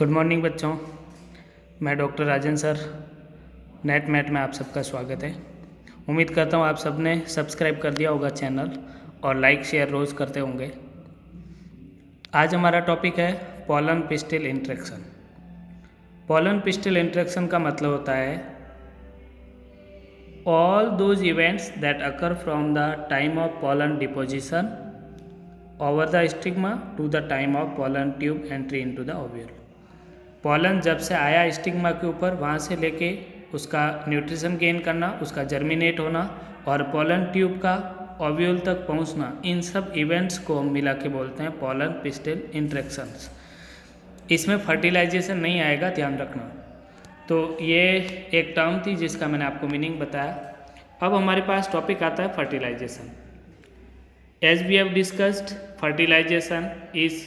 Good morning बच्चों, मैं doctor राजन sir net mat में आप सबका स्वागत है। उम्मीद करता हूँ आप सब ने सब्सक्राइब कर दिया होगा चैनल और लाइक शेयर रोज़ करते होंगे। आज हमारा टॉपिक है pollen pistil interaction. Pollen pistil interaction का मतलब होता है all those events that occur from the time of pollen deposition over the stigma to the time of pollen tube entry into the ovule. Pollen जब से आया stigma के ऊपर, वहाँ से लेके उसका न्यूट्रिशन गेन करना, उसका जर्मिनेट होना और पोलन ट्यूब का ओव्यूल तक पहुँचना, इन सब इवेंट्स को हम मिला के बोलते हैं पोलन पिस्टिल इंट्रैक्शंस। इसमें फर्टिलाइजेशन नहीं आएगा, ध्यान रखना। तो ये एक टर्म थी जिसका मैंने आपको मीनिंग बताया। अब हमारे पास टॉपिक आता है fertilisation. As we have discussed, fertilisation is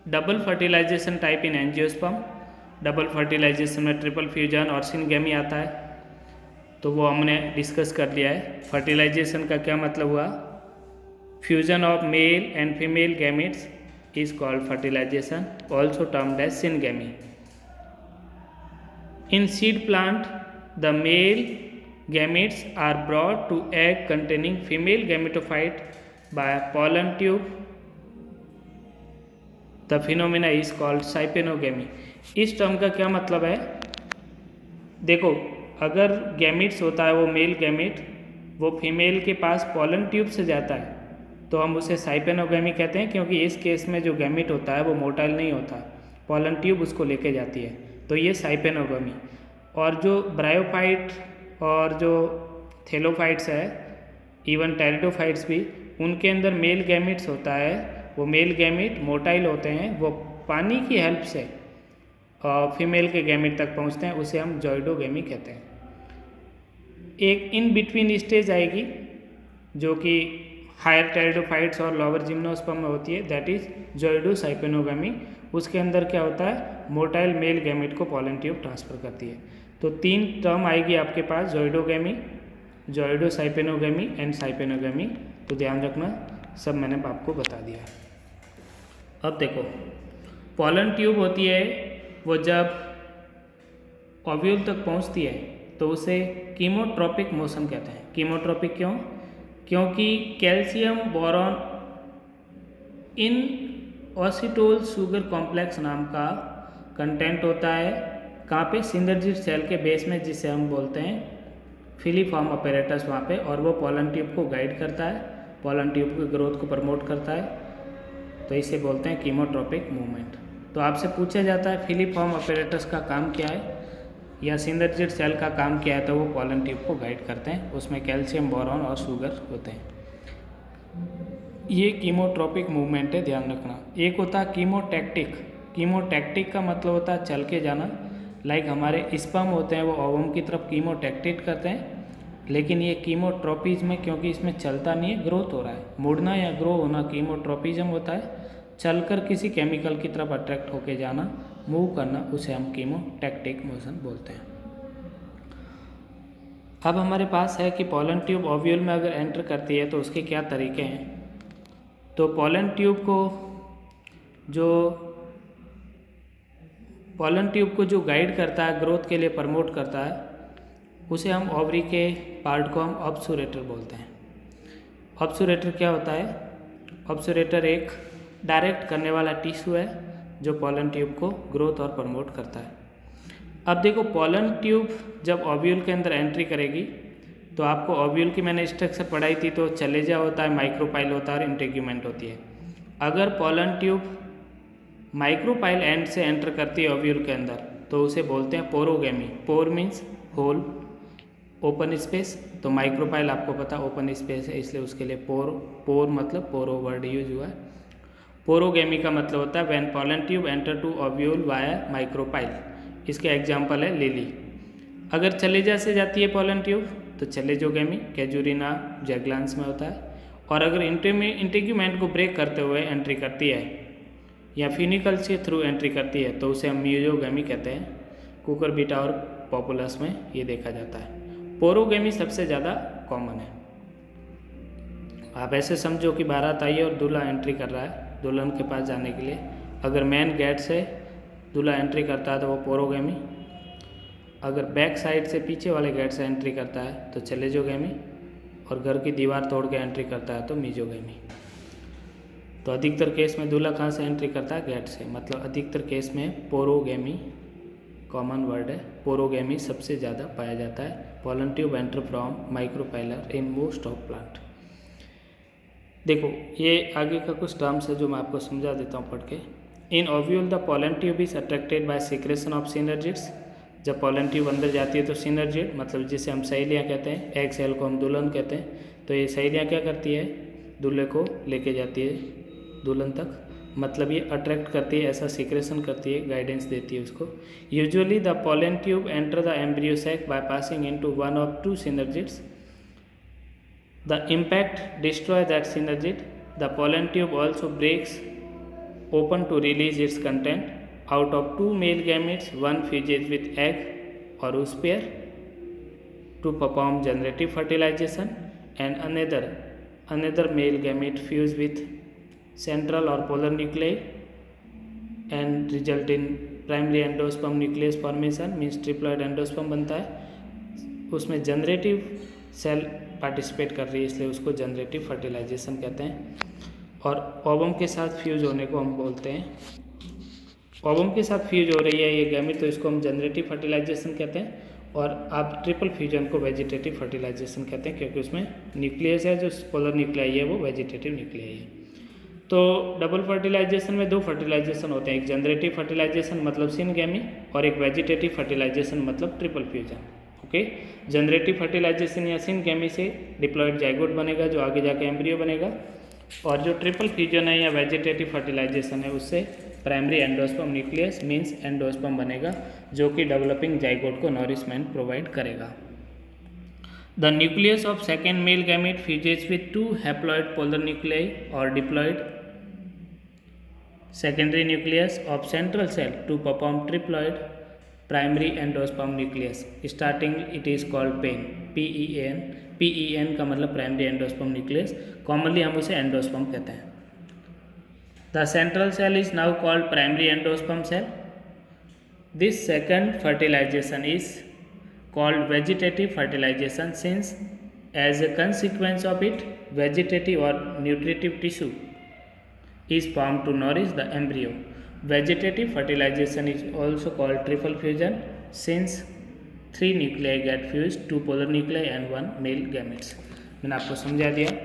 double fertilisation type in angiosperm. Double fertilisation में ट्रिपल फ्यूजन और सिनगेमी आता है, तो वो हमने डिस्कस कर लिया है। फर्टिलाइजेशन का क्या मतलब हुआ? Fusion of male and female gametes is called fertilisation, also termed as syngamy. In seed plant the male gametes are brought to egg containing female gametophyte by pollen tube. The phenomena is called साइपेनोगेमी। इस term का क्या मतलब है? देखो, अगर gametes होता है वो मेल गैमेट, वो फीमेल के पास पोलन ट्यूब से जाता है तो हम उसे साइपेनोगेमी कहते हैं, क्योंकि इस केस में जो गैमेट होता है वो मोटाइल नहीं होता, पोलन ट्यूब उसको लेके जाती है, तो ये साइपेनोगेमी। और जो ब्रायोफाइट और जो थेलोफाइट्स है, इवन टेरिडोफाइट्स भी, उनके अंदर मेल गैमेट्स होता है, वो मेल गैमेट मोटाइल होते हैं, वो पानी की हेल्प से फीमेल के गैमेट तक पहुंचते हैं, उसे हम जॉइडोगेमी कहते हैं। एक इन बिटवीन स्टेज आएगी जो कि हायर टेरिडोफाइट्स और लोअर जिम्नोस्पर्म में होती है, दैट इज जॉइडोसाइपेनोगेमी। उसके अंदर क्या होता है? मोटाइल मेल गैमेट को पोलन ट्यूब ट्रांसफर करती है। तो तीन टर्म आएगी आपके पास, जॉइडोगेमी, जॉइडोसाइपेनोगेमी एंड साइपेनोगेमी। तो ध्यान रखना, सब मैंने आपको बता दिया। अब देखो, पोलन ट्यूब होती है, वो जब ओव्यूल तक पहुंचती है तो उसे कीमोट्रोपिक मोशन कहते हैं। कीमोट्रोपिक क्यों? क्योंकि कैल्शियम बोरॉन इन ऑसिटोल शुगर कॉम्प्लेक्स नाम का कंटेंट होता है। कहाँ पे? सिंदर्जिड सेल के बेस में, जिसे हम बोलते हैं फिलीफॉर्म अपैरेटस, वहाँ पे। और वो पोलन ट्यूब को गाइड करता है, पोलन ट्यूब की ग्रोथ को प्रमोट करता है, तो इसे बोलते हैं कीमोट्रोपिक मूवमेंट। तो आपसे पूछा जाता है फिलीफॉर्म अपैरेटस का काम क्या है या सिंदर्जिड सेल का काम क्या है, तो वो पोलन ट्यूब को गाइड करते हैं, उसमें कैल्शियम बोरॉन और शुगर होते हैं। ये कीमोट्रोपिक मूवमेंट है, ध्यान रखना। एक होता है कीमोटैक्टिक। कीमोटैक्टिक का मतलब होता है चल के जाना, लाइक हमारे स्पर्म होते हैं वो ओवम की तरफ कीमोटैक्टिक करते हैं, लेकिन ये कीमोट्रोपिज्म में, क्योंकि इसमें चलता नहीं है, ग्रोथ हो रहा है। मुड़ना या ग्रो होना कीमोट्रोपिज्म होता है, चलकर किसी केमिकल की तरफ अट्रैक्ट होके जाना, मूव करना, उसे हम कीमोटैक्टिक मोशन बोलते हैं। अब हमारे पास है कि पोलन ट्यूब ओव्यूल में अगर एंटर करती है तो उसके क्या तरीके हैं। तो पोलन ट्यूब को जो गाइड करता है, ग्रोथ के लिए प्रमोट करता है, उसे हम ओवरी के पार्ट को हम ऑब्सुरेटर बोलते हैं। ऑब्सुरेटर क्या होता है? ऑब्सुरेटर एक डायरेक्ट करने वाला टिश्यू है जो पोलन ट्यूब को ग्रोथ और प्रमोट करता है। अब देखो, पोलन ट्यूब जब ओव्यूल के अंदर एंट्री करेगी तो आपको ओव्यूल की मैंने स्ट्रक्चर पढ़ाई थी, तो चलेजा होता है, माइक्रोपाइल होता है और इंटेग्यूमेंट होती है। अगर पोलन ट्यूब माइक्रोपाइल एंड से एंटर करती है ओव्यूल के अंदर तो उसे बोलते हैं पोरोगेमी। पोर मीन्स होल, ओपन स्पेस, तो माइक्रोपाइल आपको पता ओपन स्पेस है, इसलिए उसके लिए पोर मतलब पोरो वर्ड यूज हुआ है। पोरोगेमी का मतलब होता है when pollen tube enter to ovule via micropyle. इसके एग्जाम्पल है लिली। अगर चलेजा से जाती है पोलन ट्यूब तो चलेजोगेमी, कैजुरिना जैगलांस में होता है। और अगर इंटेग्यूमेंट को ब्रेक करते हुए एंट्री करती है या फिनिकल के थ्रू एंट्री करती है तो उसे हम म्यूजोगेमी कहते हैं। कुकुरबिटा और पॉपुलस में ये देखा जाता है। पोरोगेमी सबसे ज़्यादा कॉमन है। आप ऐसे समझो कि बारात आई है और दूल्हा एंट्री कर रहा है दुल्हन के पास जाने के लिए। अगर मेन गेट से दूल्हा एंट्री करता है तो वो पोरोगेमी। अगर बैक साइड से पीछे वाले गेट से एंट्री करता है तो चलेजोगेमी, और घर की दीवार तोड़ के एंट्री करता है तो मीजोगेमी। तो अधिकतर केस में दूल्हा कहाँ से एंट्री करता है? गेट से, मतलब अधिकतर केस में पोरोगेमी कॉमन वर्ड है, पोरोगेमी सबसे ज़्यादा पाया जाता है। Pollen tube enter from micropylar in most of plant. देखो ये आगे का कुछ टर्म्स है जो मैं आपको समझा देता हूँ पढ़ के। In ovule the pollen tube is attracted by secretion of synergids. जब पोलन ट्यूब अंदर जाती है तो सिनर्जिड, मतलब जिसे हम सहेलियाँ कहते हैं, एग सेल को हम दुल्हन कहते हैं, तो ये सहेलियाँ क्या करती है? दूल्हे को लेके जाती है दुल्हन तक, मतलब ये अट्रैक्ट करती है, ऐसा सीक्रेशन करती है, गाइडेंस देती है उसको। Usually the pollen tube enter the embryo sac by passing into one of two synergids. The impact destroy that synergid. The pollen tube also breaks open to release its content. Out of two male gametes, one fuses with egg or oosphere pair to perform generative fertilization, and another male gamete fuse with central or polar nuclei and result in primary endosperm nucleus formation, means triploid endosperm बनता है। उसमें generative cell participate कर रही है, इसलिए उसको generative fertilization कहते हैं। और ओवम के साथ फ्यूज होने को हम बोलते हैं, ओवम के साथ फ्यूज हो रही है ये गैमेट, तो इसको हम जनरेटिव फर्टिलाइजेशन कहते हैं। और आप ट्रिपल फ्यूजन को वेजिटेटिव फर्टिलाइजेशन कहते हैं, क्योंकि उसमें न्यूक्लियस है, जो पोलर न्यूक्लियाई है वो वेजिटेटिव न्यूक्लियाई है। तो डबल फर्टिलाइजेशन में दो फर्टिलाइजेशन होते हैं, एक जनरेटिव फर्टिलाइजेशन मतलब सिनगेमी, और एक वेजिटेटिव फर्टिलाइजेशन मतलब triple fusion. Okay, generative fertilisation या सिनगेमी से डिप्लॉयड जाइगोट बनेगा जो आगे जाके एम्ब्रियो बनेगा, और जो ट्रिपल फ्यूजन है या वेजिटेटिव फर्टिलाइजेशन है उससे primary endosperm nucleus means endosperm बनेगा, जो कि डेवलपिंग जाइगोट को नॉरिशमेंट प्रोवाइड करेगा। The nucleus of second male gamete fuses with to haploid polar nuclei और diploid secondary nucleus of central cell to perform triploid primary endosperm nucleus. Starting it is called PEN, PEN, PEN का मतलब primary endosperm nucleus, commonly हम उसे endosperm कहते हैं। The central cell is now called primary endosperm cell. This second fertilization is called vegetative fertilization, since as a consequence of it vegetative or nutritive tissue is formed to nourish the embryo. Vegetative fertilization is also called triple fusion, since 3 nuclei get fused, 2 polar nuclei and 1 male gametes. मैंने आपको समझा दिया।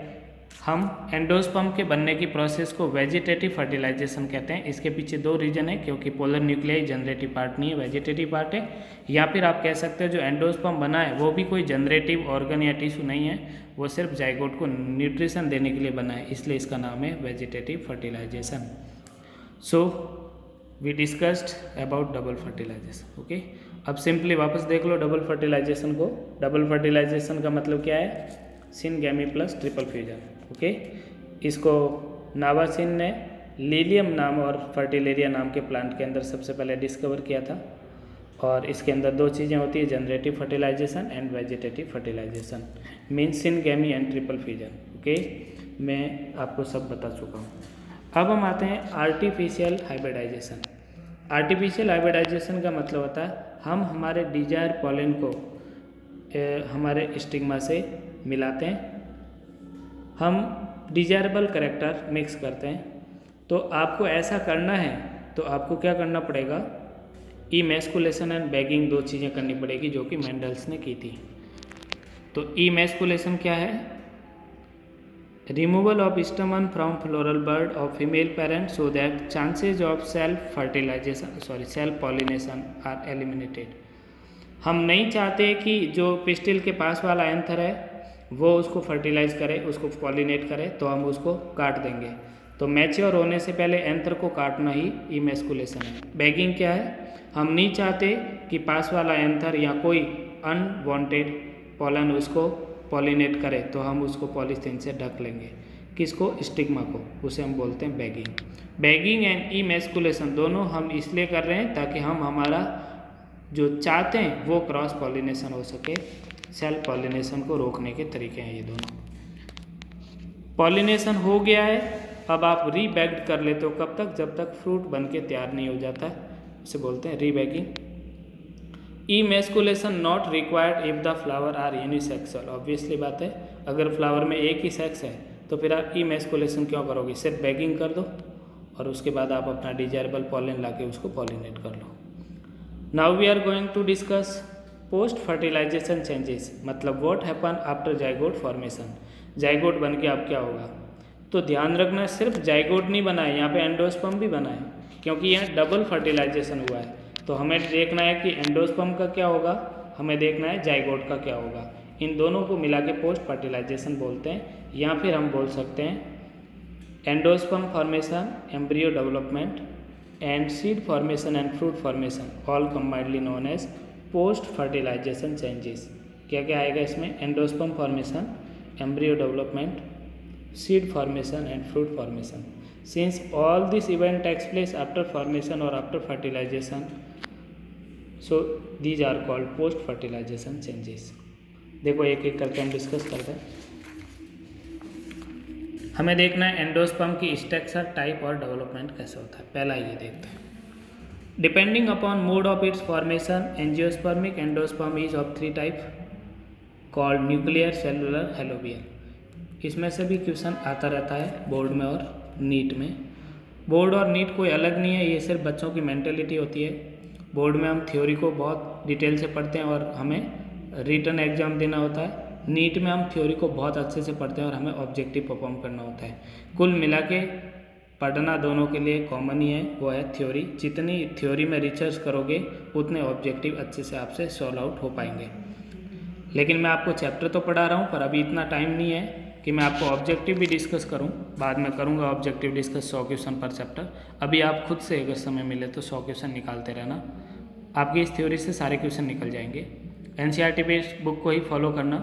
हम endosperm के बनने की process को vegetative fertilisation कहते हैं। इसके पीछे दो रीजन है, क्योंकि पोलर न्यूक्लियाई जनरेटिव पार्ट नहीं है, वेजिटेटिव पार्ट है, या फिर आप कह सकते हो जो एंडोस्पर्म बना है वो भी कोई जनरेटिव ऑर्गन या टिश्यू नहीं है, वो सिर्फ जाइगोट को न्यूट्रिशन देने के लिए बना है, इसलिए इसका नाम है vegetative fertilisation. So we discussed about double fertilisation. Okay, अब सिंपली वापस देख लो डबल फर्टिलाइजेशन को। डबल फर्टिलाइजेशन का मतलब क्या है? Syngamy plus triple fusion. Okay, इसको नावासिन ने लीलियम नाम और फर्टिलेरिया नाम के प्लांट के अंदर सबसे पहले डिस्कवर किया था, और इसके अंदर दो चीज़ें होती है, generative fertilisation and vegetative fertilisation, means syngamy and triple fusion. Okay, मैं आपको सब बता चुका हूँ। अब हम आते हैं आर्टिफिशियल हाइब्रिडाइजेशन। आर्टिफिशियल हाइब्रिडाइजेशन का मतलब होता है हम हमारे डिजायर पॉलन को हमारे स्टिग्मा से मिलाते हैं, हम डिजायरेबल कैरेक्टर मिक्स करते हैं। तो आपको ऐसा करना है तो आपको क्या करना पड़ेगा? इमैस्कुलेशन एंड बैगिंग, दो चीज़ें करनी पड़ेगी जो कि मेंडल्स ने की थी। तो इमैस्कुलेशन क्या है? Removal of stamen from floral bud of female parent so that chances of self pollination are eliminated. हम नहीं चाहते कि जो पिस्टिल के पास वाला एंथर है वो उसको फर्टिलाइज करे, उसको पॉलिनेट करे, तो हम उसको काट देंगे। तो मैच्योर होने से पहले एंथर को काटना ही इमैस्कुलेशन है। बैगिंग क्या है? हम नहीं चाहते कि पास वाला एंथर या कोई अनवांटेड पॉलन उसको पॉलिनेट करे, तो हम उसको पॉलीथीन से ढक लेंगे। किसको? स्टिग्मा को, उसे हम बोलते हैं बैगिंग। बैगिंग एंड इमैस्कुलेशन दोनों हम इसलिए कर रहे हैं ताकि हम हमारा जो चाहते हैं वो क्रॉस पॉलिनेशन हो सके। सेल्फ पॉलिनेशन को रोकने के तरीके हैं ये दोनों। पॉलिनेशन हो गया है, अब आप रीबैग्ड कर लेते हो। कब तक? जब तक फ्रूट बन के तैयार नहीं हो जाता। इसे बोलते हैं rebagging. Emasculation not required if the flower are unisexual. Obviously बात है, अगर फ्लावर में एक ही सेक्स है तो फिर आप इमेस्कुलेशन क्यों करोगे, सिर्फ बैगिंग कर दो और उसके बाद आप अपना डिजायरेबल पॉलन लाके उसको पॉलिनेट कर लो। Now we are going to discuss post fertilisation changes, मतलब what happen after zygote formation. Zygote बन के अब क्या होगा, तो ध्यान रखना सिर्फ जाइगोट नहीं बना है, यहाँ पे एंडोस्पर्म भी बना है, क्योंकि यहाँ डबल फर्टिलाइजेशन हुआ है। तो हमें देखना है कि एंडोस्पर्म का क्या होगा, हमें देखना है जाइगोट का क्या होगा। इन दोनों को मिला के पोस्ट फर्टिलाइजेशन बोलते हैं, या फिर हम बोल सकते हैं endosperm formation, embryo development and seed formation and fruit formation, all combinedly known as post fertilisation changes. क्या क्या आएगा इसमें, endosperm formation, embryo development, seed formation and fruit formation. Since all this event takes place after formation or after fertilization, so these are called post fertilization changes. देखो एक एक करके हम discuss करते हैं। हमें देखना है एंडोस्पर्म की स्ट्रक्चर, टाइप और डेवलपमेंट कैसे होता है। पहला ये देखते हैं, depending upon mode of its formation angiospermic endosperm is of 3 type called nuclear, cellular, helobial. इसमें से भी क्वेश्चन आता रहता है बोर्ड में और नीट में। बोर्ड और नीट कोई अलग नहीं है, ये सिर्फ बच्चों की मेंटेलिटी होती है। बोर्ड में हम थ्योरी को बहुत डिटेल से पढ़ते हैं और हमें रिटन एग्जाम देना होता है। नीट में हम थ्योरी को बहुत अच्छे से पढ़ते हैं और हमें ऑब्जेक्टिव परफॉर्म करना होता है। कुल मिला के पढ़ना दोनों के लिए कॉमन ही है, वो है थ्योरी। जितनी थ्योरी में रिसर्च करोगे उतने ऑब्जेक्टिव अच्छे से आपसे सॉल्व आउट हो पाएंगे। लेकिन मैं आपको चैप्टर तो पढ़ा रहा हूँ, पर अभी इतना टाइम नहीं है कि मैं आपको ऑब्जेक्टिव भी डिस्कस करूं। बाद में करूंगा ऑब्जेक्टिव डिस्कस 100 क्वेश्चन पर चैप्टर। अभी आप खुद से अगर समय मिले तो 100 क्वेश्चन निकालते रहना, आपकी इस थ्योरी से सारे क्वेश्चन निकल जाएंगे। एनसीईआरटी बेस्ड बुक को ही फॉलो करना,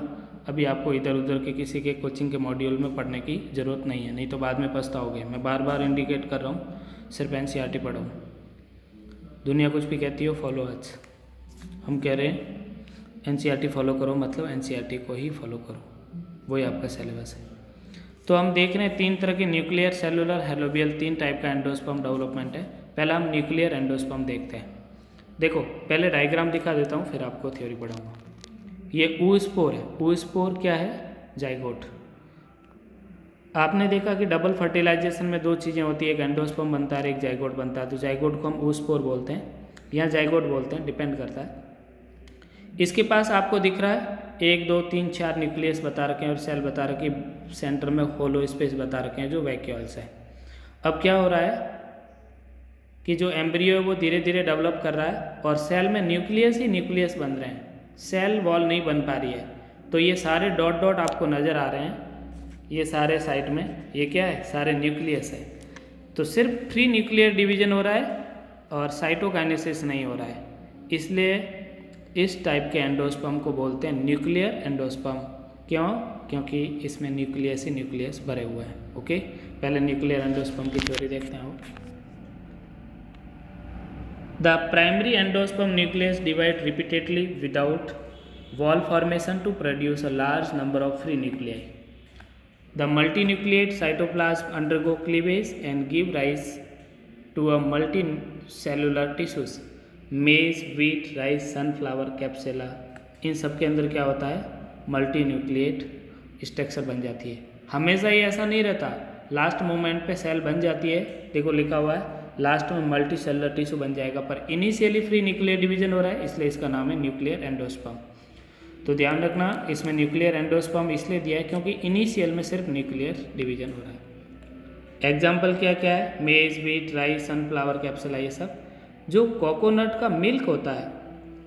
अभी आपको इधर उधर के किसी के कोचिंग के मॉड्यूल में पढ़ने की ज़रूरत नहीं है, नहीं तो बाद में पछताओगे। मैं बार बार इंडिकेट कर रहा हूँ, सिर्फ एनसीईआरटी पढ़ो। दुनिया कुछ भी कहती हो, फॉलो अच। हम कह रहे हैं एनसीईआरटी फॉलो करो, मतलब एनसीईआरटी को ही फॉलो करो, वही आपका सिलेबस है। तो हम देख रहे हैं 3 तरह के न्यूक्लियर, सेलुलर, हेलोबियल, 3 टाइप का एंडोस्पर्म डेवलपमेंट है। पहला हम न्यूक्लियर एंडोस्पर्म देखते हैं। देखो पहले डायग्राम दिखा देता हूँ, फिर आपको थ्योरी पढ़ाऊँगा। ये ऊस्पोर है। ऊस्पोर क्या है, जाइगोट। आपने देखा कि डबल फर्टिलाइजेशन में 2 चीज़ें होती है, एक एंडोस्पर्म बनता है, एक जाइगोट बनता है। तो जाइगोट को हम ऊस्पोर बोलते हैं, या जाइगोट बोलते हैं, डिपेंड करता है। इसके पास आपको दिख रहा है 1 2 3 4 न्यूक्लियस बता रखे हैं और सेल बता रखे हैं, सेंटर में होलो स्पेस बता रखे हैं जो वैक्यूल्स है। अब क्या हो रहा है कि जो एम्ब्रियो है वो धीरे धीरे डेवलप कर रहा है और सेल में न्यूक्लियस ही न्यूक्लियस बन रहे हैं, सेल वॉल नहीं बन पा रही है। तो ये सारे डॉट डॉट आपको नज़र आ रहे हैं, ये सारे साइड में, ये क्या है, सारे न्यूक्लियस है। तो सिर्फ फ्री न्यूक्लियर डिवीजन हो रहा है और साइटोकाइनेसिस नहीं हो रहा है, इसलिए इस टाइप के एंडोस्पर्म को बोलते हैं न्यूक्लियर एंडोस्पर्म। क्यों, क्योंकि इसमें न्यूक्लियस ही न्यूक्लियस भरे हुए हैं। ओके, पहले न्यूक्लियर एंडोस्पर्म की थ्योरी देखते हैं। The primary endosperm nucleus divide repeatedly without wall formation to produce a large number of free nuclei. The multinucleate cytoplasm undergo cleavage and give rise to a multi cellular tissues, maize, wheat, rice, sunflower, capsella. इन सब के अंदर क्या होता है, multi nucleate structure बन जाती है। हमेशा ही ऐसा नहीं रहता, लास्ट मोमेंट पे सेल बन जाती है। देखो लिखा हुआ है लास्ट में मल्टी सेलुलर टिश्यू बन जाएगा, पर इनिशियली फ्री न्यूक्लियर डिवीजन हो रहा है, इसलिए इसका नाम है न्यूक्लियर एंडोस्पर्म। तो ध्यान रखना, इसमें न्यूक्लियर एंडोस्पर्म इसलिए दिया है क्योंकि इनिशियल में सिर्फ न्यूक्लियर डिवीजन हो रहा है। एग्जाम्पल क्या क्या है, मेज, व्हीट, राइस, सनफ्लावर, कैप्सुला, ये सब। जो कोकोनट का मिल्क होता है,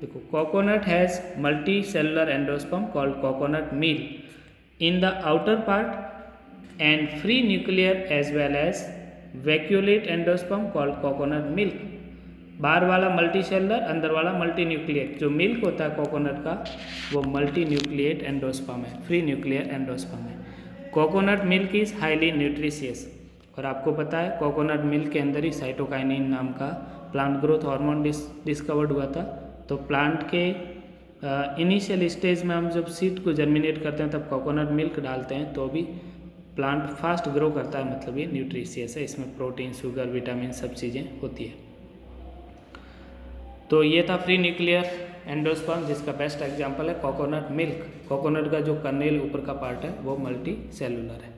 देखो coconut has multi cellular endosperm called coconut meal in the outer part and free nuclear as well as vacuolate endosperm called coconut milk. बाहर वाला मल्टी सेलुलर, अंदर वाला मल्टी न्यूक्लिएट। जो मिल्क होता है कोकोनट का वो मल्टी न्यूक्लिएट एंडोस्पर्म है, फ्री न्यूक्लियर एंडोस्पर्म है। Coconut milk is highly nutritious. और आपको पता है कोकोनट मिल्क के अंदर ही साइटोकाइनिन नाम का प्लांट ग्रोथ हार्मोन डिस्कवर्ड हुआ था। तो प्लांट के इनिशियल स्टेज में हम जब सीड को जर्मिनेट करते हैं तब कोकोनट मिल्क डालते हैं, तो भी प्लांट फास्ट ग्रो करता है, मतलब ये न्यूट्रिशियस है। इसमें प्रोटीन, शुगर, विटामिन सब चीज़ें होती है। तो ये था फ्री न्यूक्लियर एंडोस्पर्म, जिसका बेस्ट एग्जांपल है कोकोनट मिल्क। कोकोनट का जो कर्नेल ऊपर का पार्ट है वो मल्टी सेलुलर है।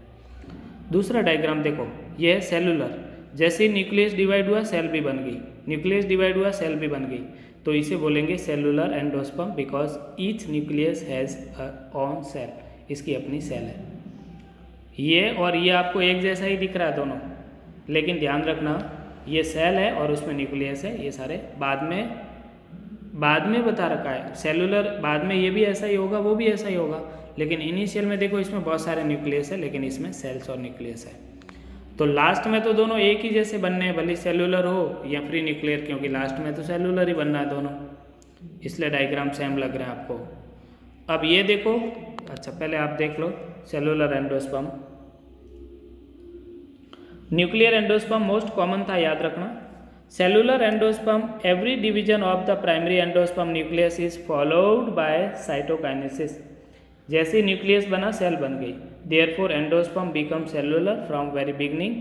दूसरा डायग्राम देखो, ये है सेलुलर। जैसे ही न्यूक्लियस डिवाइड हुआ सेल भी बन गई, न्यूक्लियस डिवाइड हुआ सेल भी बन गई, तो इसे बोलेंगे cellular endosperm because each nucleus has a own cell, इसकी अपनी सेल है। ये और ये आपको एक जैसा ही दिख रहा है दोनों, लेकिन ध्यान रखना ये सेल है और उसमें न्यूक्लियस है, ये सारे बाद में बता रखा है। सेलुलर बाद में ये भी ऐसा ही होगा, वो भी ऐसा ही होगा, लेकिन इनिशियल में देखो इसमें बहुत सारे न्यूक्लियस है, लेकिन इसमें सेल्स और न्यूक्लियस है। तो लास्ट में तो दोनों एक ही जैसे बनने हैं, भले सेलुलर हो या फ्री न्यूक्लियर, क्योंकि लास्ट में तो सेलुलर ही बनना है दोनों, इसलिए डायग्राम सेम लग रहा है आपको। अब ये देखो, अच्छा पहले आप देख लो cellular endosperm. Nuclear endosperm most common था, याद रखना। Cellular endosperm, every division of the primary endosperm nucleus is followed by cytokinesis. जैसे न्यूक्लियस बना सेल बन गई, therefore endosperm become cellular from very beginning,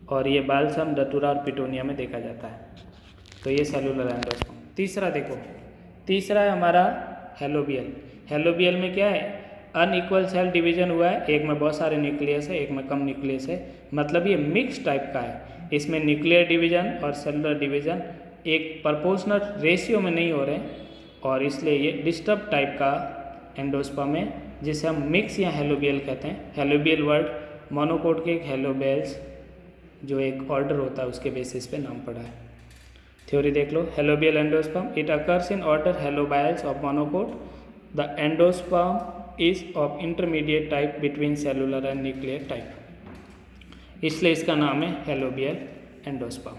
और ये बाल्सम, डटूरा और पिटोनिया में देखा जाता है। तो ये सेलुलर एंडोस्पर्म। तीसरा देखो, तीसरा है हमारा हेलोबियल। हेलोबियल में क्या है, अनइक्वल सेल डिवीजन हुआ है, एक में बहुत सारे न्यूक्लियस है, एक में कम न्यूक्लियस है, मतलब ये मिक्स टाइप का है। इसमें न्यूक्लियर डिवीजन और सेलुलर डिवीजन एक प्रोपोर्शनल रेशियो में नहीं हो रहे, और इसलिए ये डिस्टर्ब टाइप का एंडोस्पर्म है, जिसे हम मिक्स या हेलोबियल कहते हैं। हेलोबियल वर्ड मोनोकोट के हेलोबेल्स, जो एक ऑर्डर होता है उसके बेसिस पे नाम पड़ा है। थ्योरी देख लो, helobial endosperm, it occurs in order helobiales of monocot. The endosperm is of intermediate type between cellular and nuclear type, इसलिए इसका नाम है helobial endosperm.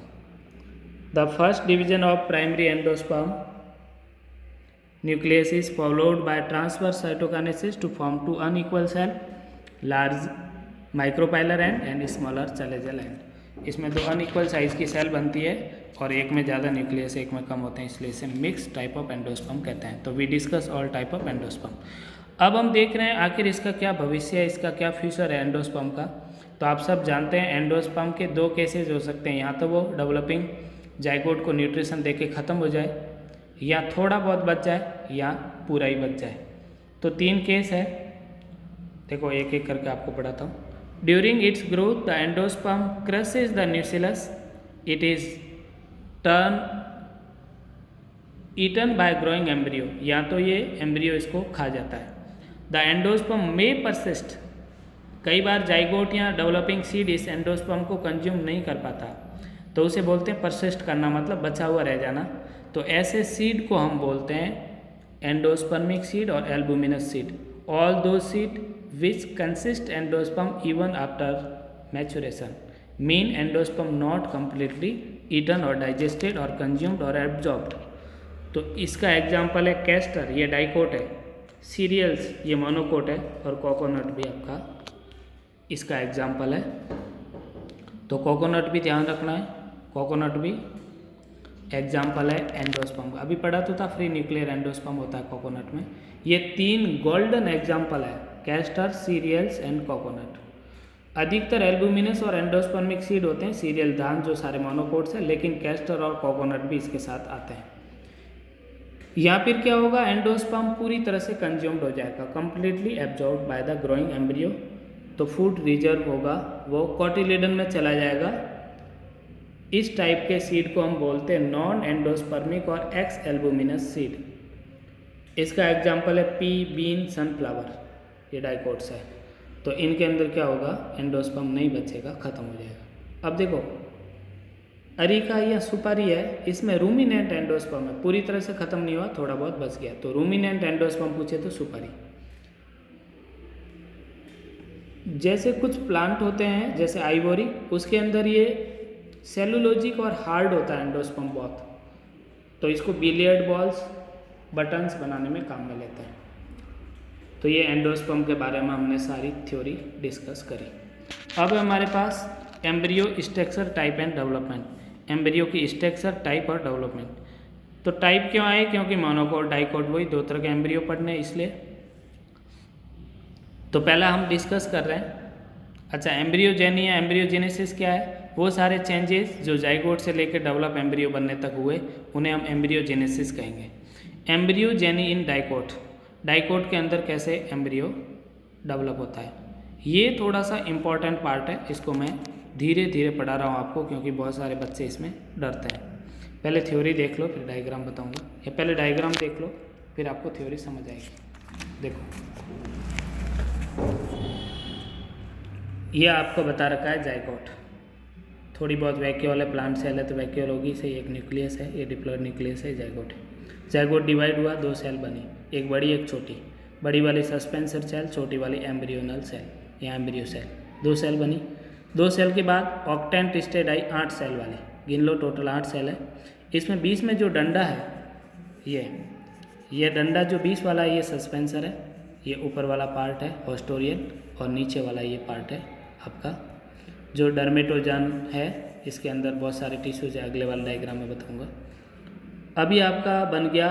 The first division of primary endosperm nucleus is followed by transverse cytokinesis to form two unequal cell, large micropylar end and smaller chalazial end। इसमें दो unequal size की cell बनती है और एक में ज़्यादा न्यूक्लियस एक में कम होते हैं, इसलिए इसे मिक्स टाइप ऑफ एंडोस्पर्म कहते हैं। तो we discuss all type of endosperm. अब हम देख रहे हैं आखिर इसका क्या भविष्य है, इसका क्या फ्यूचर है एंडोस्पर्म का। तो आप सब जानते हैं एंडोस्पर्म के दो केसेज हो सकते हैं, या तो वो डेवलपिंग जाइगोट को न्यूट्रिशन दे के ख़त्म हो जाए, या थोड़ा बहुत बच जाए, या पूरा ही बच जाए। तो तीन केस है, देखो एक एक करके आपको पढ़ाता हूँ। During its growth the endosperm crosses the nucellus, it is turn eaten by growing embryo, या तो ये एम्ब्रियो इसको खा जाता है। द एंडोस्पर्म मे परसिस्ट, कई बार जाइगोट या डेवलपिंग सीड इस एंडोस्पर्म को कंज्यूम नहीं कर पाता, तो उसे बोलते हैं परसिस्ट करना, मतलब बचा हुआ रह जाना। तो ऐसे सीड को हम बोलते हैं एंडोस्पर्मिक सीड और albuminous seed. All those seed which consist endosperm even after maturation mean endosperm not completely eaten और डाइजेस्टेड और कंज्यूम्ड और एब्जॉर्ब्ड। तो इसका एग्जाम्पल है कैस्टर, ये डाइकोट है, सीरियल्स ये मोनोकोट है, और कोकोनट भी आपका इसका एग्जाम्पल है। तो कोकोनट भी ध्यान रखना है, कोकोनट भी एग्जाम्पल है एंडोस्पर्म का। अभी पढ़ा तो था फ्री न्यूक्लियर एंडोस्पर्म होता है कोकोनट में। ये तीन गोल्डन एग्जाम्पल है, कैस्टर, सीरियल्स एंड कोकोनट। अधिकतर एल्बुमिनस और एंडोस्पर्मिक सीड होते हैं, सीरियल धान जो सारे मोनोकोट्स हैं, लेकिन कैस्टर और कोकोनट भी इसके साथ आते हैं। या फिर क्या होगा, एंडोस्पर्म पूरी तरह से कंज्यूम्ड हो जाएगा, completely absorbed by the growing embryo. तो फूड रिजर्व होगा, वो कोटिलिडन में चला जाएगा। इस टाइप के सीड को हम बोलते हैं नॉन एंडोस्पर्मिक और एक्स एल्बुमिनस सीड। इसका एग्जाम्पल है पी, बीन, सनफ्लावर, ये डाइकोट्स है। तो इनके अंदर क्या होगा, एंडोस्पर्म नहीं बचेगा, खत्म हो जाएगा। अब देखो अरीका या सुपारी है, इसमें रूमिनेंट एंडोस्पर्म है, पूरी तरह से खत्म नहीं हुआ, थोड़ा बहुत बच गया। तो रूमिनेंट एंडोस्पर्म पूछे तो सुपारी। जैसे कुछ प्लांट होते हैं जैसे आइवोरी, उसके अंदर ये सेलुलोजिक और हार्ड होता है एंडोस्पर्म बहुत, तो इसको बिलियर्ड बॉल्स, बटन्स बनाने में काम में लेते हैं। तो ये एंडोस्पर्म के बारे में हमने सारी थ्योरी डिस्कस करी। अब हमारे पास embryo structure, type and development. Embryo की स्ट्रक्चर, टाइप और डेवलपमेंट। तो टाइप क्यों आए, क्योंकि मोनोकोट, डाइकोट वही दो तरह के एम्ब्रियो पढ़ने, इसलिए। तो पहला हम डिस्कस कर रहे हैं, अच्छा एम्ब्रियोजेनी या एम्ब्रियोजेनेसिस क्या है। वो सारे चेंजेस जो जाइगोट से लेकर डेवलप एम्ब्रियो बनने तक हुए उन्हें हम एम्ब्रियोजेनेसिस कहेंगे। एम्ब्रियोजेनी इन डाइकोट, डाइकोट के अंदर कैसे एम्ब्रियो डेवलप होता है, ये थोड़ा सा इम्पॉर्टेंट पार्ट है, इसको मैं धीरे धीरे पढ़ा रहा हूँ आपको क्योंकि बहुत सारे बच्चे इसमें डरते हैं। पहले थ्योरी देख लो फिर डायग्राम बताऊँगा, या पहले डायग्राम देख लो फिर आपको थ्योरी समझ आएगी। देखो ये आपको बता रखा है जाइगोट, थोड़ी बहुत वैक्यूल है, प्लांट सेल है तो वैक्यूल होगी, से एक न्यूक्लियस है, ये डिप्लॉयड न्यूक्लियस है, जाइगोट है। जाइगोट डिवाइड हुआ, 2 सेल बनी, एक बड़ी एक छोटी, बड़ी वाली सस्पेंसर सेल, छोटी वाली एम्ब्रियोनल सेल या एम्ब्रियो सेल, 2 सेल बनी। 2 सेल के बाद ऑक्टेंट स्टेट आई 8 सेल वाली, गिन लो टोटल 8 सेल है। इसमें 20 में जो डंडा है ये डंडा जो 20 वाला है ये सस्पेंसर है, ये ऊपर वाला पार्ट है हॉस्टोरियल, और नीचे वाला ये पार्ट है आपका जो डर्मेटोजन है, इसके अंदर बहुत सारे टिश्यूज है, अगले वाले डायग्राम में बताऊंगा। अभी आपका बन गया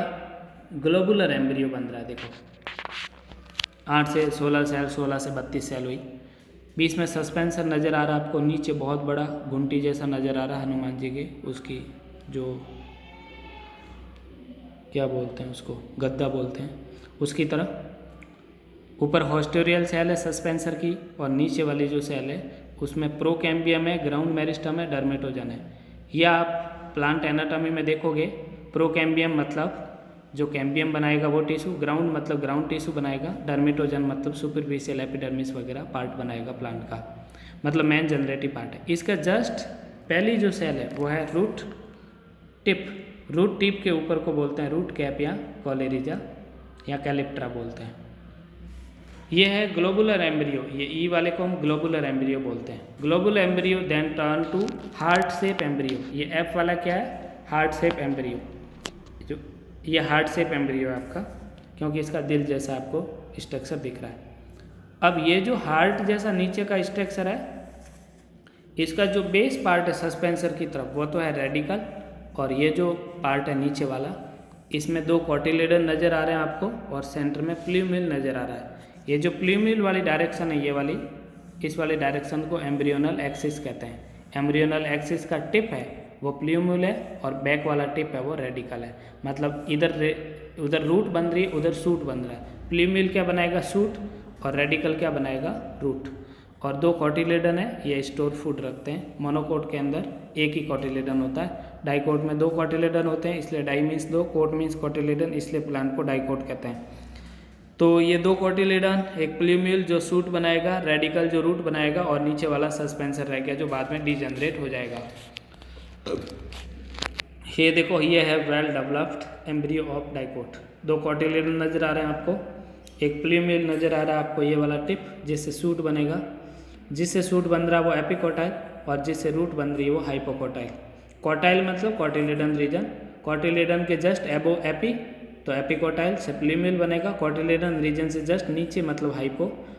ग्लोबुलर एम्ब्रियो बन रहा है, देखो 8 से 16 सेल, 16 से 32 सेल हुई, 20 में सस्पेंसर नज़र आ रहा है आपको, नीचे बहुत बड़ा घुंटी जैसा नज़र आ रहा है हनुमान जी के, उसकी जो क्या बोलते हैं उसको, गद्दा बोलते हैं, उसकी तरह ऊपर हॉस्टोरियल सेल है सस्पेंसर की, और नीचे वाली जो सेल है उसमें प्रोकैम्बियम है, ग्राउंड मेरिस्टम है, डर्मेटोजन है। यह आप प्लांट एनाटॉमी में देखोगे, प्रोकैम्बियम मतलब जो कैम्बियम बनाएगा वो टिश्यू, ग्राउंड मतलब ग्राउंड टिश्यू बनाएगा, डर्मेटोजन मतलब सुपरफिशियल एपिडर्मिस वगैरह पार्ट बनाएगा प्लांट का, मतलब मेन जनरेटिव पार्ट है। इसका जस्ट पहली जो सेल है वो है रूट टिप, रूट टिप के ऊपर को बोलते हैं रूट कैप या कॉलेरिजा या कैलिप्ट्रा बोलते हैं। ये है ग्लोबुलर एम्ब्रियो, ये ई वाले को हम ग्लोबुलर एम्ब्रियो बोलते हैं। Globular embryo then turn to heart shape embryo, ये एफ वाला क्या है, हार्ट शेप एम्ब्रियो, जो ये हार्ट शेप एम्ब्रियो है आपका, क्योंकि इसका दिल जैसा आपको स्ट्रक्चर दिख रहा है। अब ये जो हार्ट जैसा नीचे का स्ट्रक्चर है, इसका जो बेस पार्ट है सस्पेंसर की तरफ वो तो है रेडिकल, और ये जो पार्ट है नीचे वाला, इसमें 2 कोटिलेडन नज़र आ रहे हैं आपको, और सेंटर में प्ल्यूमिल नज़र आ रहा है। ये जो प्ल्यूमिल वाली डायरेक्शन है, ये वाली, इस वाले डायरेक्शन को एम्ब्रियोनल एक्सिस कहते हैं। एम्ब्रियोनल एक्सिस का टिप है वो प्ल्यूमिल है, और बैक वाला टिप है वो रेडिकल है, मतलब उधर रूट बन रही है, उधर सूट बन रहा है। प्ल्यूमिल क्या बनाएगा, सूट, और रेडिकल क्या बनाएगा, रूट। और 2 कोटिलेडन है, ये स्टोर फूड रखते हैं। मोनोकोट के अंदर एक ही कोटिलेडन होता है, डाइकोट में 2 कोटिलेडन होते हैं, इसलिए di means 2, cot means cotyledon, इसलिए प्लांट को डाइकोट कहते हैं। तो ये 2 कोटिलेडन, एक प्ल्यूमिल जो सूट बनाएगा, रेडिकल जो रूट बनाएगा, और नीचे वाला सस्पेंसर रह गया जो बाद में डिजनरेट हो जाएगा। ये देखो, ये है well developed embryo of dicot. 2 cotyledon नज़र आ रहे हैं आपको, एक प्ल्यूमिल नज़र आ रहा है आपको, ये वाला टिप जिससे सूट बनेगा, जिससे सूट बन रहा है वो एपिकोटाइल, और जिससे रूट बन रही है वो हाइपोकोटाइल। कोटाइल मतलब कोटिलेडन रीजन, कोटिलेडन के जस्ट एबो एपी, तो एपिकोटाइल से प्ल्यूमिल बनेगा, कोटिलेडन रीजन से जस्ट नीचे मतलब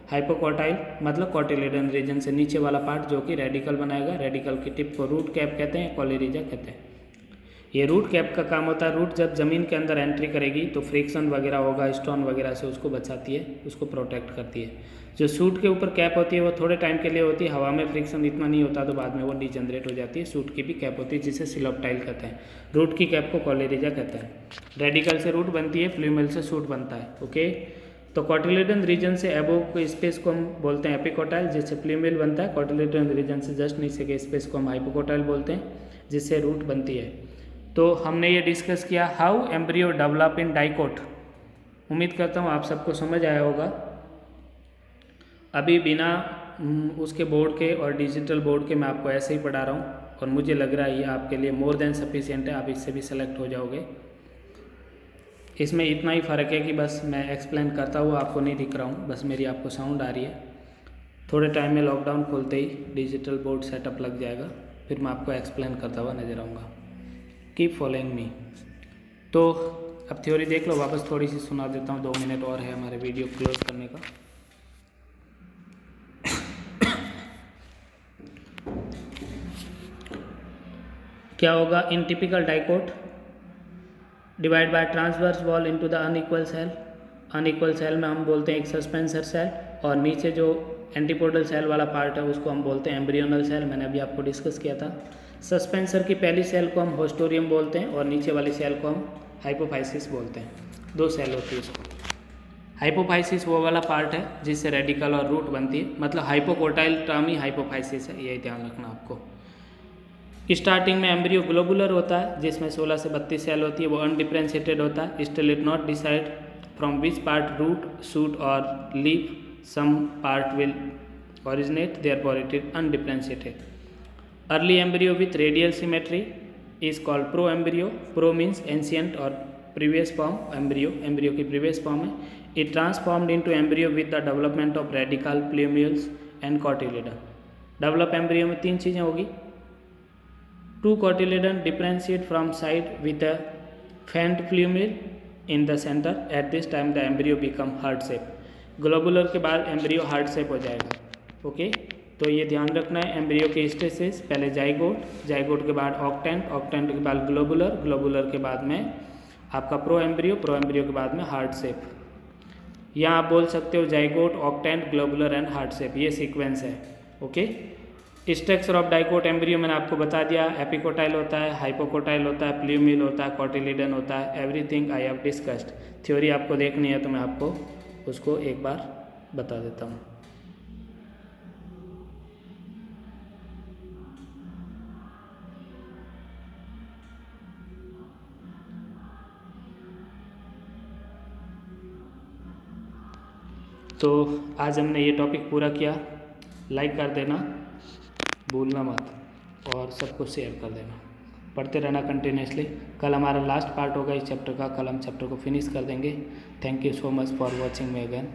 हाइपोकोटाइल मतलब कोटिलेडन रीजन से नीचे वाला पार्ट जो कि रेडिकल बनाएगा। रेडिकल की टिप को रूट कैप कहते हैं, कॉलेरिजा कहते हैं। ये रूट कैप का काम होता है, रूट जब ज़मीन के अंदर एंट्री करेगी तो फ्रिक्शन वगैरह होगा, स्टोन वगैरह से उसको बचाती है, उसको प्रोटेक्ट करती है। जो सूट के ऊपर कैप होती है वो थोड़े टाइम के लिए होती है, हवा में फ्रिक्शन इतना नहीं होता तो बाद में वो डिजनरेट हो जाती है। सूट की भी कैप होती है जिसे सिलोप्टाइल कहते हैं, रूट की कैप को कॉलेरिजा कहते हैं। रेडिकल से रूट बनती है, प्ल्यूमिल से सूट बनता है। ओके, तो कोटिलेडन रीजन से एबो के स्पेस को हम बोलते हैं एपिकोटाइल, जिससे प्ल्यूमिल बनता है। कोटिलेडन रीजन से जस्ट नीचे के स्पेस को हम हाइपोकोटाइल बोलते हैं, जिससे रूट बनती है। तो हमने ये डिस्कस किया how embryo develop in dicot. उम्मीद करता हूँ आप सबको समझ आया होगा। अभी बिना उसके बोर्ड के और डिजिटल बोर्ड के मैं आपको ऐसे ही पढ़ा रहा हूँ, और मुझे लग रहा है ये आपके लिए मोर देन सफिशिएंट है, आप इससे भी सेलेक्ट हो जाओगे। इसमें इतना ही फ़र्क है कि बस मैं एक्सप्लेन करता हुआ आपको नहीं दिख रहा हूँ, बस मेरी आपको साउंड आ रही है। थोड़े टाइम में लॉकडाउन खोलते ही डिजिटल बोर्ड सेटअप लग जाएगा, फिर मैं आपको एक्सप्लेन करता हुआ नजर आऊँगा। Keep following me. तो अब थ्योरी देख लो, वापस थोड़ी सी सुना देता हूँ, 2 मिनट और है हमारे वीडियो क्लोज करने का। क्या होगा, in typical dicot divide by transverse wall into the unequal cell. Unequal cell में हम बोलते हैं एक सस्पेंसर सेल, और नीचे जो एंटीपोडल सेल वाला पार्ट है उसको हम बोलते हैं एम्ब्रियोनल सेल, मैंने अभी आपको डिस्कस किया था। सस्पेंसर की पहली सेल को हम होस्टोरियम बोलते हैं और नीचे वाली सेल को हम हाइपोफाइसिस बोलते हैं। 2 सेल होती है इसको। हाइपोफाइसिस वो वाला पार्ट है जिससे रेडिकल और रूट बनती है, मतलब हाइपोकोटाइल टर्म ही हाइपोफाइसिस है, यही ध्यान रखना आपको। स्टार्टिंग में एम्ब्रियो ग्लोबुलर होता है जिसमें 16 से 32 सेल होती है, वो अनडिफरेंशिएटेड होता है। Still it not decide from which part root, shoot और leaf some part will originate, therefore it is undifferentiated. Early embryo with radial symmetry is called proembryo. Pro means ancient or previous form. Embryo की previous form है. It transformed into embryo with the development of radical, plumule and cotyledon. Develop embryo में 3 चीज़ें होगी. 2 cotyledon differentiate from side with a faint plumule in the center. At this time the embryo become heart shape. Globular के बाद embryo heart shape हो जाएगा। Okay, तो ये ध्यान रखना है। एम्ब्रियो के स्टेजेस, पहले जाइगोट के बाद ऑक्टेंट के बाद ग्लोबुलर के बाद में आपका प्रो एम्ब्रियो के बाद में हार्ट शेप। यहाँ आप बोल सकते हो zygote, octant, globular and heart shape, ये सीक्वेंस है। Okay, structure of dicot embryo मैंने आपको बता दिया। एपिकोटाइल होता है, हाइपोकोटाइल होता है, प्ल्यूमिल होता है, कॉटिलिडन होता है, everything I have discussed. Theory आपको देखनी है तो मैं आपको उसको एक बार बता देता हूँ। तो आज हमने ये टॉपिक पूरा किया। लाइक कर देना भूलना मत और सबको शेयर कर देना। पढ़ते रहना कंटिन्यूसली। कल हमारा लास्ट पार्ट होगा इस चैप्टर का, कल हम चैप्टर को फिनिश कर देंगे। Thank you so much for watching me again.